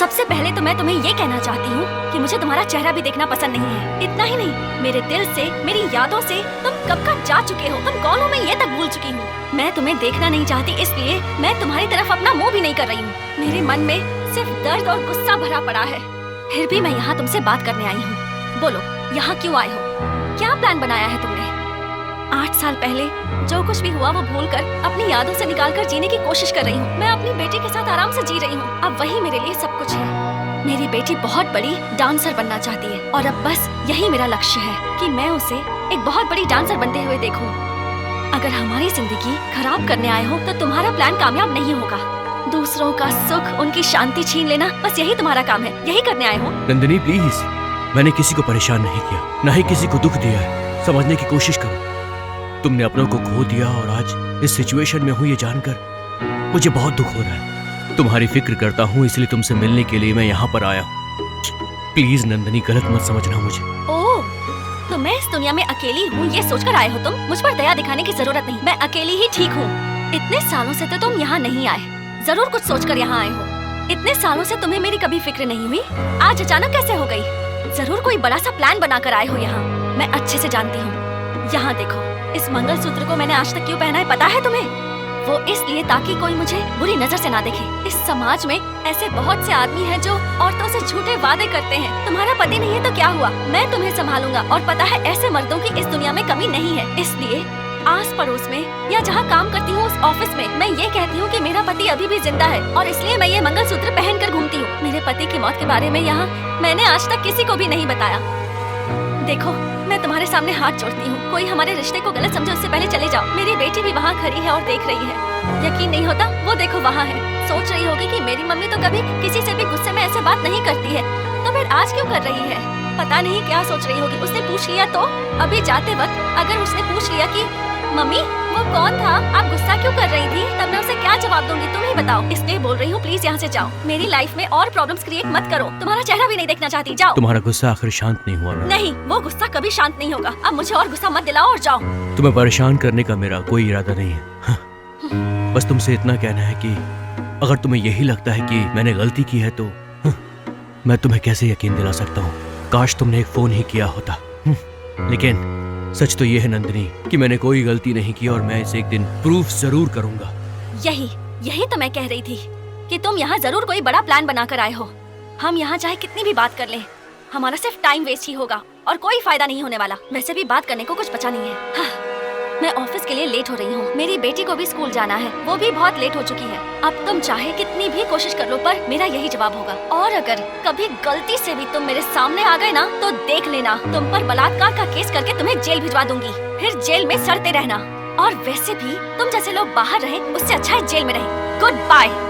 सबसे पहले तो मैं तुम्हें ये कहना चाहती हूँ कि मुझे तुम्हारा चेहरा भी देखना पसंद नहीं है। इतना ही नहीं, मेरे दिल से, मेरी यादों से तुम कब का जा चुके हो। तुम कौन हो मैं ये तक भूल चुकी हूँ। मैं तुम्हें देखना नहीं चाहती, इसलिए मैं तुम्हारी तरफ अपना मुँह भी नहीं कर रही हूँ। मेरे मन में सिर्फ दर्द और गुस्सा भरा पड़ा है। फिर भी मैं यहाँ तुमसे बात करने आई हूँ। बोलो, यहाँ क्यों आए हो? क्या प्लान बनाया है तुमने? 8 साल पहले जो कुछ भी हुआ वो भूलकर अपनी यादों से निकालकर जीने की कोशिश कर रही हूँ। मैं अपनी बेटी के साथ आराम से जी रही हूँ। अब वही मेरे लिए सब कुछ है। मेरी बेटी बहुत बड़ी डांसर बनना चाहती है और अब बस यही मेरा लक्ष्य है कि मैं उसे एक बहुत बड़ी डांसर बनते हुए देखूं। अगर हमारी जिंदगी खराब करने आए हो तो तुम्हारा प्लान कामयाब नहीं होगा। दूसरों का सुख, उनकी शांति छीन लेना, बस यही तुम्हारा काम है। यही करने आए हो। नंदिनी प्लीज, मैंने किसी को परेशान नहीं किया, न ही किसी को दुख दिया है। समझने की कोशिश करो। तुमने अपनों को खो दिया और आज इस सिचुएशन में हूँ ये जानकर मुझे बहुत दुख हो रहा है। तुम्हारी फिक्र करता हूँ, इसलिए तुमसे मिलने के लिए मैं यहाँ पर आया हूँ। प्लीज नंदिनी, गलत मत समझना मुझे। ओह, तो मैं इस दुनिया में अकेली हूँ ये सोचकर आए हो तुम? मुझ पर दया दिखाने की जरूरत नहीं, मैं अकेली ही ठीक हूँ। इतने सालों से तो तुम यहाँ नहीं आए, जरूर कुछ सोचकर यहाँ आए हो। इतने सालों से तुम्हें मेरी कभी फिक्र नहीं हुई, आज अचानक कैसे हो गई? जरूर कोई बड़ा सा प्लान बनाकर आए हो यहाँ, मैं अच्छे से जानती हूँ। यहाँ देखो, इस मंगलसूत्र को मैंने आज तक क्यों पहना है पता है तुम्हें? वो इसलिए ताकि कोई मुझे बुरी नजर से ना देखे। इस समाज में ऐसे बहुत से आदमी हैं जो औरतों से झूठे वादे करते हैं। तुम्हारा पति नहीं है तो क्या हुआ, मैं तुम्हें संभालूंगा। और पता है, ऐसे मर्दों की इस दुनिया में कमी नहीं है। इसलिए आस पड़ोस में या जहाँ काम करती हूँ उस ऑफिस में मैं ये कहती हूँ कि मेरा पति अभी भी जिंदा है और इसलिए मैं ये मंगलसूत्र पहन कर घूमती हूँ। मेरे पति की मौत के बारे में यहाँ मैंने आज तक किसी को भी नहीं बताया। देखो, मैं तुम्हारे सामने हाथ जोड़ती हूँ, कोई हमारे रिश्ते को गलत समझे उससे पहले चले जाओ। मेरी बेटी भी वहाँ खड़ी है और देख रही है। यकीन नहीं होता? वो देखो वहाँ है। सोच रही होगी कि मेरी मम्मी तो कभी किसी से भी गुस्से में ऐसे बात नहीं करती है, तो फिर आज क्यों कर रही है? पता नहीं क्या सोच रही होगी। उसने पूछ लिया तो? अभी जाते वक्त अगर उसने पूछ लिया कि मम्मी वो कौन था, आप गुस्सा क्यों कर रही थी, तब मैं उसे क्या जवाब दूंगी तुम ही बताओ। इसलिए बोल रही हूँ, प्लीज यहाँ से जाओ। मेरी लाइफ में और प्रॉब्लम्स क्रिएट मत करो। तुम्हारा चेहरा भी नहीं देखना चाहती, जाओ। तुम्हारा गुस्सा आखिर शांत नहीं हुआ? नहीं, वो गुस्सा कभी शांत नहीं होगा। अब मुझे और गुस्सा मत दिलाओ और जाओ। तुम्हें परेशान करने का मेरा कोई इरादा नहीं है। हाँ। बस तुमसे इतना कहना है कि अगर तुम्हें यही लगता है कि मैंने गलती की है तो मैं तुम्हें कैसे यकीन दिला सकता हूँ। काश तुमने एक फोन ही किया होता। लेकिन सच तो ये है नंदिनी कि मैंने कोई गलती नहीं की और मैं इसे एक दिन प्रूफ जरूर करूंगा। यही तो मैं कह रही थी कि तुम यहाँ जरूर कोई बड़ा प्लान बनाकर आए हो। हम यहाँ चाहे कितनी भी बात कर लें, हमारा सिर्फ टाइम वेस्ट ही होगा और कोई फायदा नहीं होने वाला। वैसे भी बात करने को कुछ बचा नहीं है। हाँ, मैं ऑफिस के लिए लेट हो रही हूँ। मेरी बेटी को भी स्कूल जाना है, वो भी बहुत लेट हो चुकी है। अब तुम चाहे कितनी भी कोशिश कर लो पर मेरा यही जवाब होगा। और अगर कभी गलती से भी तुम मेरे सामने आ गए ना तो देख लेना, तुम पर बलात्कार का केस करके तुम्हें जेल भिजवा दूंगी। फिर जेल में सड़ते रहना। और वैसे भी तुम जैसे लोग बाहर रहे उससे अच्छा है जेल में रहे। Goodbye.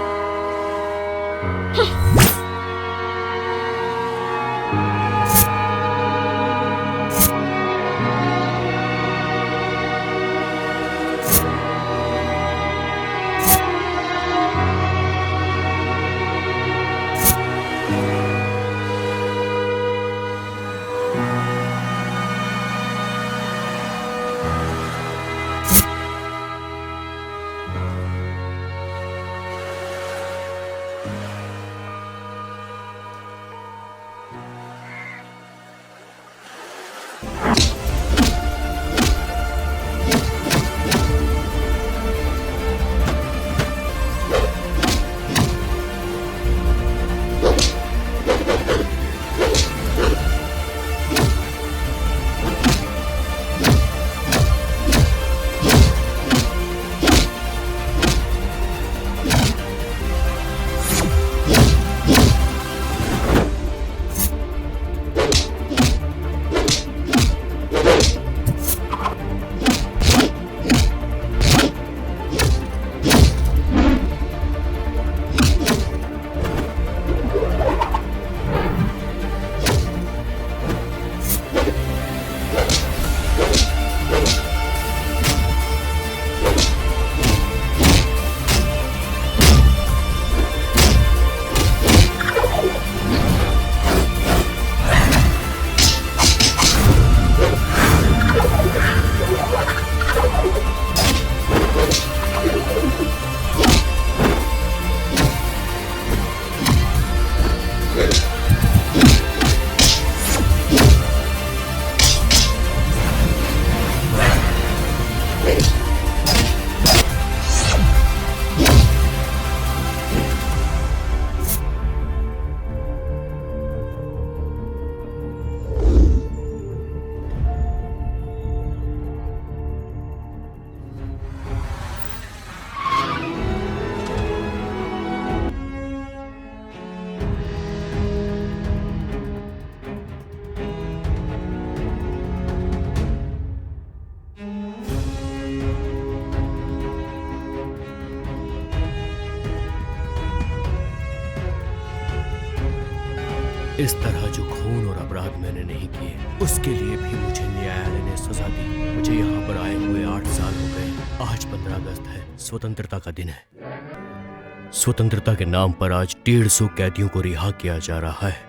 इस तरह जो खून और अपराध मैंने नहीं किए, उसके लिए भी मुझे न्यायालय ने सजा दी। मुझे यहाँ पर आए हुए 8 साल हो गए। आज 15 अगस्त है, स्वतंत्रता का दिन है। स्वतंत्रता के नाम पर आज 150 कैदियों को रिहा किया जा रहा है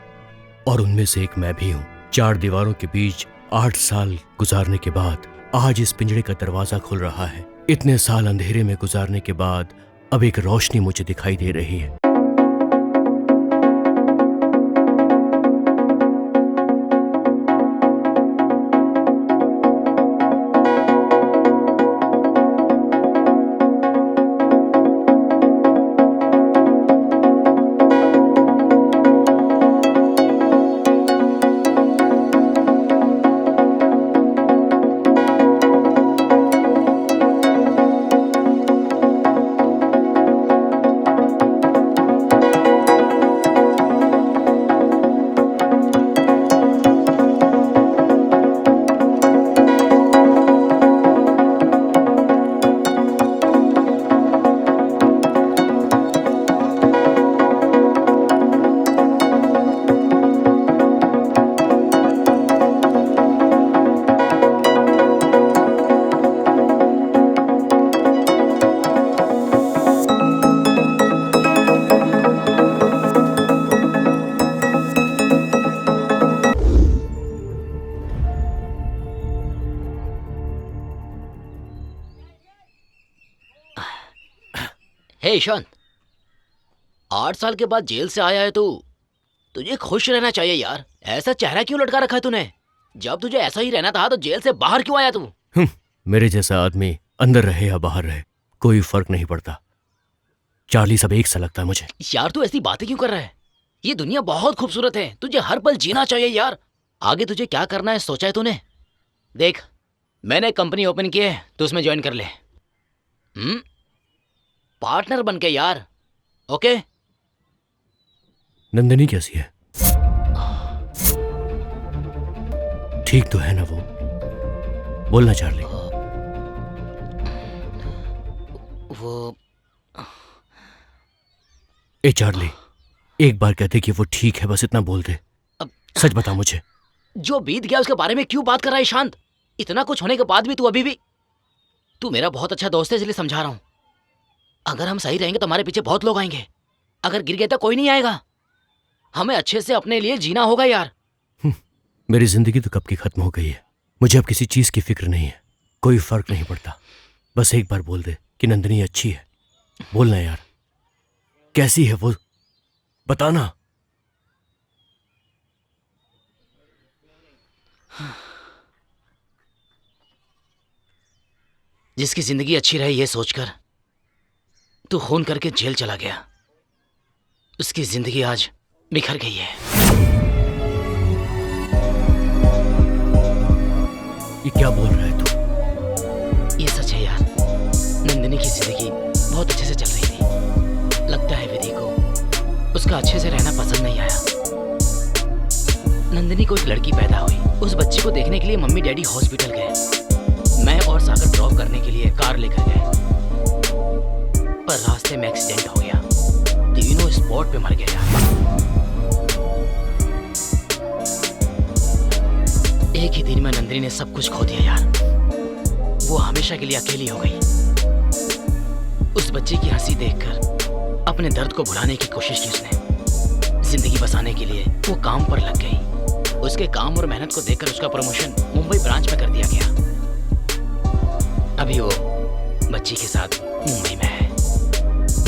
और उनमें से एक मैं भी हूँ। 4 दीवारों के बीच 8 साल गुजारने के बाद आज इस पिंजरे का दरवाजा खुल रहा है। इतने साल अंधेरे में गुजारने के बाद अब एक रोशनी मुझे दिखाई दे रही है। हे ईशान, 8 साल के बाद जेल से आया है तू। तुझे खुश रहना चाहिए यार। ऐसा चेहरा क्यों लटका रखा है तूने? जब तुझे ऐसा ही रहना था तो जेल से बाहर क्यों आया तू? मेरे जैसा आदमी अंदर रहे या बाहर रहे कोई फर्क नहीं पड़ता। चार्ली सब एक सा लगता है मुझे। यार तू ऐसी बातें क्यों कर रहा है? ये दुनिया बहुत खूबसूरत है, तुझे हर पल जीना चाहिए यार। आगे तुझे क्या करना है सोचा है तूने? देख, मैंने एक कंपनी ओपन की है, तू उसमें ज्वाइन कर ले। पार्टनर बन के यार, ओके? नंदिनी कैसी है? ठीक तो है ना वो? बोलना चार्ली। वो ए चार्ली, एक बार कहते कि वो ठीक है, बस इतना बोल दे। सच बता मुझे। जो बीत गया उसके बारे में क्यों बात कर रहा है शांत? इतना कुछ होने के बाद भी तू अभी भी... तू मेरा बहुत अच्छा दोस्त है इसलिए समझा रहा हूं। अगर हम सही रहेंगे तो हमारे पीछे बहुत लोग आएंगे। अगर गिर गए तो कोई नहीं आएगा। हमें अच्छे से अपने लिए जीना होगा यार। मेरी जिंदगी तो कब की खत्म हो गई है। मुझे अब किसी चीज की फिक्र नहीं है, कोई फर्क नहीं पड़ता। बस एक बार बोल दे कि नंदिनी अच्छी है। बोलना यार, कैसी है वो, बताना। जिसकी जिंदगी अच्छी रहे ये सोचकर तू खून करके जेल चला गया, उसकी जिंदगी आज बिखर गई है। ये क्या बोल रहा है तू? ये सच है यार। नंदिनी की जिंदगी बहुत अच्छे से चल रही थी। लगता है विधि को उसका अच्छे से रहना पसंद नहीं आया। नंदिनी को एक लड़की पैदा हुई। उस बच्ची को देखने के लिए मम्मी डैडी हॉस्पिटल गए। मैं और सागर ड्रॉप करने के लिए कार लेकर गए, पर रास्ते में एक्सीडेंट हो गया। तीनों स्पॉट पे मर गए यार। एक ही दिन में नंदिनी ने सब कुछ खो दिया यार। वो हमेशा के लिए अकेली हो गई। उस बच्चे की हंसी देखकर अपने दर्द को भुलाने की कोशिश की उसने। जिंदगी बसाने के लिए वो काम पर लग गई। उसके काम और मेहनत को देखकर उसका प्रमोशन मुंबई ब्रांच में कर दिया गया। अभी वो बच्ची के साथ मुंबई में है।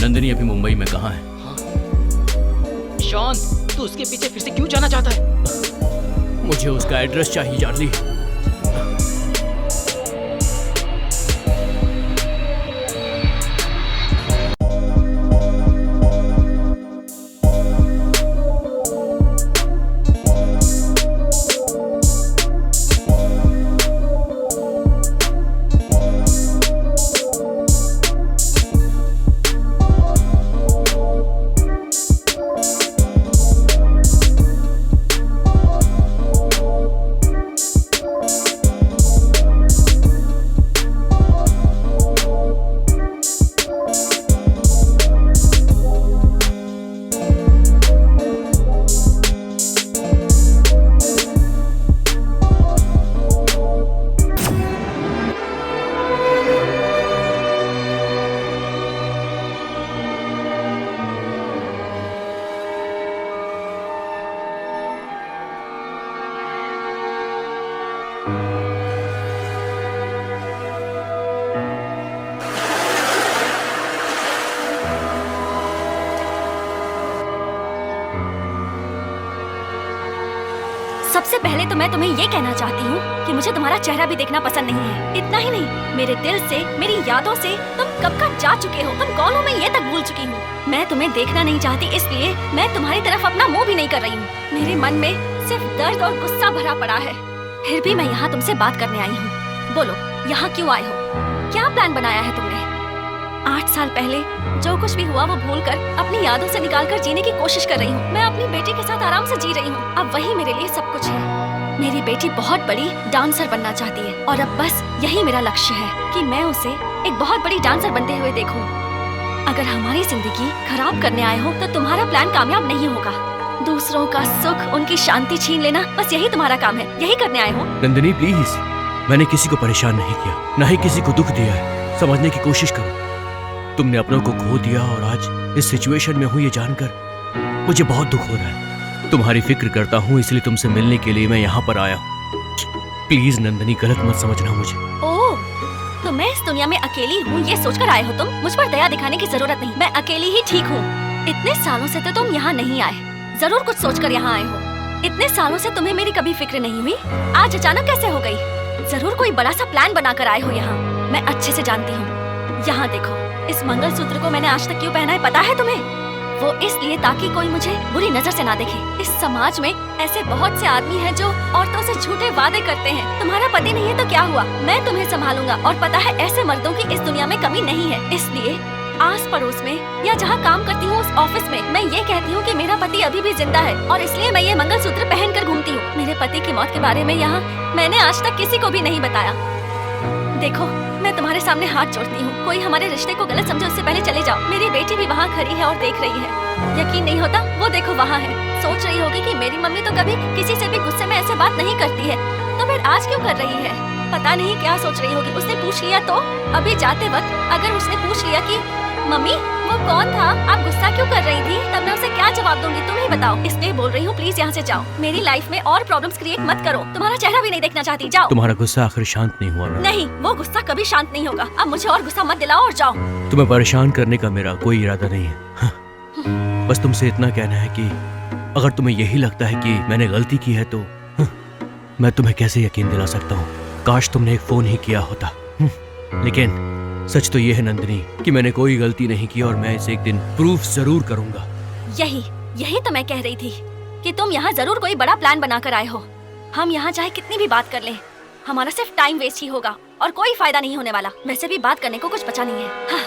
नंदिनी अभी मुंबई में कहाँ है? हाँ? शॉन, तू उसके पीछे फिर से क्यों जाना चाहता है? मुझे उसका एड्रेस चाहिए चार्ली। सबसे पहले तो मैं तुम्हें ये कहना चाहती हूँ कि मुझे तुम्हारा चेहरा भी देखना पसंद नहीं है। इतना ही नहीं, मेरे दिल से, मेरी यादों से तुम कब का जा चुके हो। तुम कौन हो मैं ये तक भूल चुकी हूँ। मैं तुम्हें देखना नहीं चाहती, इसलिए मैं तुम्हारी तरफ अपना मुंह भी नहीं कर रही हूँ। मेरे मन में सिर्फ दर्द और गुस्सा भरा पड़ा है। फिर भी मैं यहाँ तुमसे बात करने आई हूँ। बोलो, यहाँ क्यों आए हो? क्या प्लान बनाया है तुमने? 8 साल पहले जो कुछ भी हुआ वो भूलकर अपनी यादों से निकालकर जीने की कोशिश कर रही हूँ। मैं अपनी बेटी के साथ आराम से जी रही हूँ। अब वही मेरे लिए सब कुछ है। मेरी बेटी बहुत बड़ी डांसर बनना चाहती है और अब बस यही मेरा लक्ष्य है कि मैं उसे एक बहुत बड़ी डांसर बनते हुए देखूं। अगर हमारी जिंदगी खराब करने आए हो तो तुम्हारा प्लान कामयाब नहीं होगा। दूसरों का सुख, उनकी शांति छीन लेना, बस यही तुम्हारा काम है। यही करने आए हो। नंदिनी प्लीज, मैंने किसी को परेशान नहीं किया, ना ही किसी को दुख दिया है। समझने की कोशिश करो। तुमने अपनों को खो दिया और आज इस सिचुएशन में हूँ ये जानकर मुझे बहुत दुख हो रहा है। तुम्हारी फिक्र करता हूँ, इसलिए तुमसे मिलने के लिए मैं यहाँ पर आया हूँ। प्लीज नंदिनी, गलत मत समझना मुझे। ओह, तो मैं इस दुनिया में अकेली हूँ ये सोचकर आए हो तुम? मुझ पर दया दिखाने की जरूरत नहीं, मैं अकेली ही ठीक हूँ। इतने सालों से तो तुम यहाँ नहीं आए, जरूर कुछ सोचकर यहाँ आए हो। इतने सालों से तुम्हें मेरी कभी फिक्र नहीं हुई, आज अचानक कैसे हो गई? जरूर कोई बड़ा सा प्लान बनाकर आए हो यहाँ, मैं अच्छे से जानती हूँ। यहाँ देखो, इस मंगलसूत्र को मैंने आज तक क्यों पहना है पता है तुम्हें? वो इसलिए ताकि कोई मुझे बुरी नजर से ना देखे। इस समाज में ऐसे बहुत से आदमी हैं जो औरतों से झूठे वादे करते हैं। तुम्हारा पति नहीं है तो क्या हुआ, मैं तुम्हें संभालूंगा। और पता है, ऐसे मर्दों की इस दुनिया में कमी नहीं है। इसलिए आस पड़ोस में या जहाँ काम करती हूँ उस ऑफिस में मैं ये कहती हूँ कि मेरा पति अभी भी जिंदा है और इसलिए मैं ये मंगलसूत्र पहन कर घूमती हूँ। मेरे पति की मौत के बारे में यहाँ मैंने आज तक किसी को भी नहीं बताया। देखो, मैं तुम्हारे सामने हाथ जोड़ती हूँ, कोई हमारे रिश्ते को गलत समझे उससे पहले चले जाओ। मेरी बेटी भी वहाँ खड़ी है और देख रही है। यकीन नहीं होता? वो देखो वहाँ है। सोच रही होगी कि मेरी मम्मी तो कभी किसी से भी गुस्से में ऐसे बात नहीं करती है, तो फिर आज क्यों कर रही है? पता नहीं क्या सोच रही होगी। उसने पूछ लिया तो? अभी जाते वक्त अगर उसने पूछ लिया कि मम्मी वो कौन था, आप गुस्सा क्यों कर रही थी, तब मैं उसे क्या जवाब दूंगी तुम ही बताओ। इसलिए बोल रही हूँ, प्लीज यहाँ से जाओ। मेरी लाइफ में और प्रॉब्लम्स क्रिएट मत करो। तुम्हारा चेहरा भी नहीं देखना चाहती, जाओ। तुम्हारा गुस्सा आखिर शांत नहीं हुआ ना? नहीं, वो गुस्सा कभी शांत नहीं होगा। अब मुझे और गुस्सा मत दिलाओ और जाओ। तुम्हें परेशान करने का मेरा कोई इरादा नहीं है। हाँ। बस तुमसे इतना कहना है कि अगर तुम्हें यही लगता है कि मैंने गलती की है तो हाँ, मैं तुम्हें कैसे यकीन दिला सकता हूँ। काश तुमने एक फोन ही किया होता। लेकिन सच तो ये है नंदिनी कि मैंने कोई गलती नहीं की और मैं इसे एक दिन प्रूफ जरूर करूंगा। यही तो मैं कह रही थी कि तुम यहाँ जरूर कोई बड़ा प्लान बनाकर आए हो। हम यहाँ चाहे कितनी भी बात कर लें, हमारा सिर्फ टाइम वेस्ट ही होगा और कोई फायदा नहीं होने वाला। वैसे भी बात करने को कुछ बचा नहीं है। हाँ,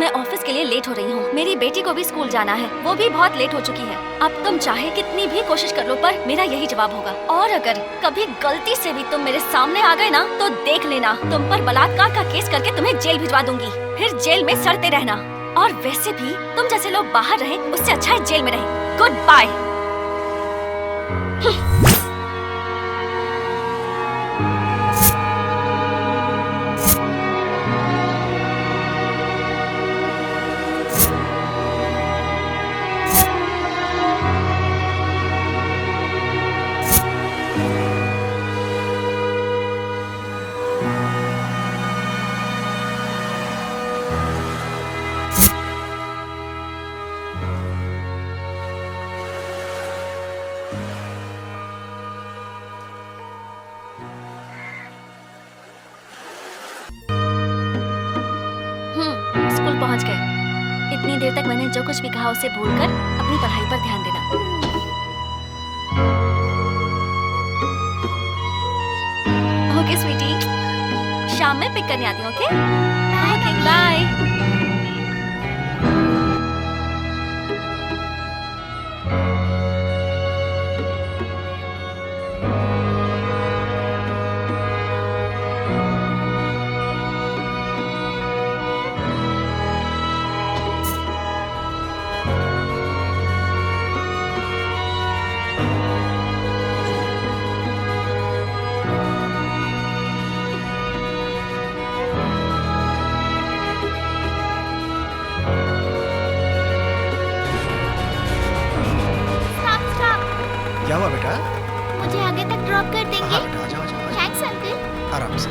मैं ऑफिस के लिए लेट हो रही हूँ। मेरी बेटी को भी स्कूल जाना है, वो भी बहुत लेट हो चुकी है। अब तुम चाहे कितनी भी कोशिश कर लो पर मेरा यही जवाब होगा। और अगर कभी गलती से भी तुम मेरे सामने आ गए ना तो देख लेना, तुम पर बलात्कार का केस करके तुम्हें जेल भिजवा दूंगी, फिर जेल में सड़ते रहना। और वैसे भी तुम जैसे लोग बाहर रहे उससे अच्छा है जेल में रहे। Good bye. स्कूल पहुंच गए। इतनी देर तक मैंने जो कुछ भी कहा उसे भूलकर अपनी पढ़ाई पर ध्यान देना। ओके स्वीटी, शाम में पिक करने आती हूँ। Okay okay, bye. क्या हुआ बेटा? मुझे आगे तक ड्रॉप कर देंगे? हाँ बेटा, आजा आजा आजा। Thanks uncle. आराम से।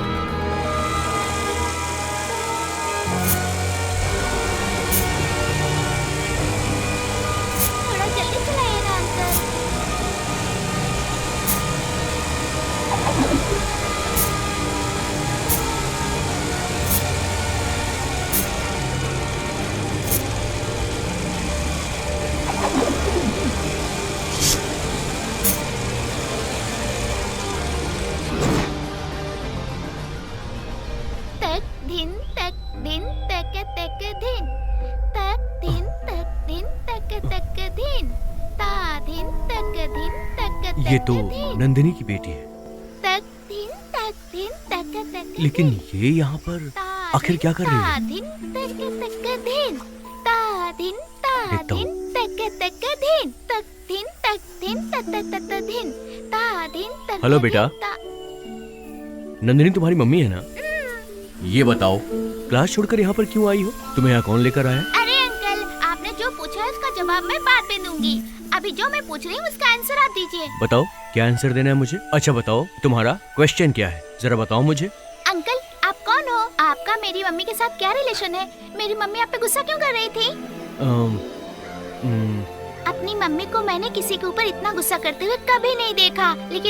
थोड़ा जल्दी चलाइएगा अंकल। ये तो नंदिनी की बेटी है, तक दिन तक दिन तक तक लेकिन ये यहाँ पर आखिर क्या कर रही है? दिन तक तक दिन ता दिन देखता हूँ। तक तक दिन तक दिन तक दिन तक तक तक दिन ता दिन तक हेलो बेटा। नंदिनी तुम्हारी मम्मी है ना? ये बताओ, क्लास छोड़कर यहाँ पर क्यों आई हो? तुम्हें यहाँ कौन लेकर आया? अरे अंकल, आपने जो पूछा है उसका जवाब मैं बाद में दूंगी। अभी जो मैं पूछ रही हूँ उसका आंसर आप दीजिए। बताओ, क्या आंसर देना है मुझे? अच्छा बताओ, तुम्हारा क्वेश्चन क्या है, जरा बताओ मुझे। अंकल, आप कौन हो? आपका मेरी मम्मी के साथ क्या रिलेशन है? मेरी मम्मी आप पे गुस्सा क्यों कर रही थी? अपनी मम्मी को मैंने किसी के ऊपर इतना गुस्सा करते हुए कभी नहीं देखा, लेकिन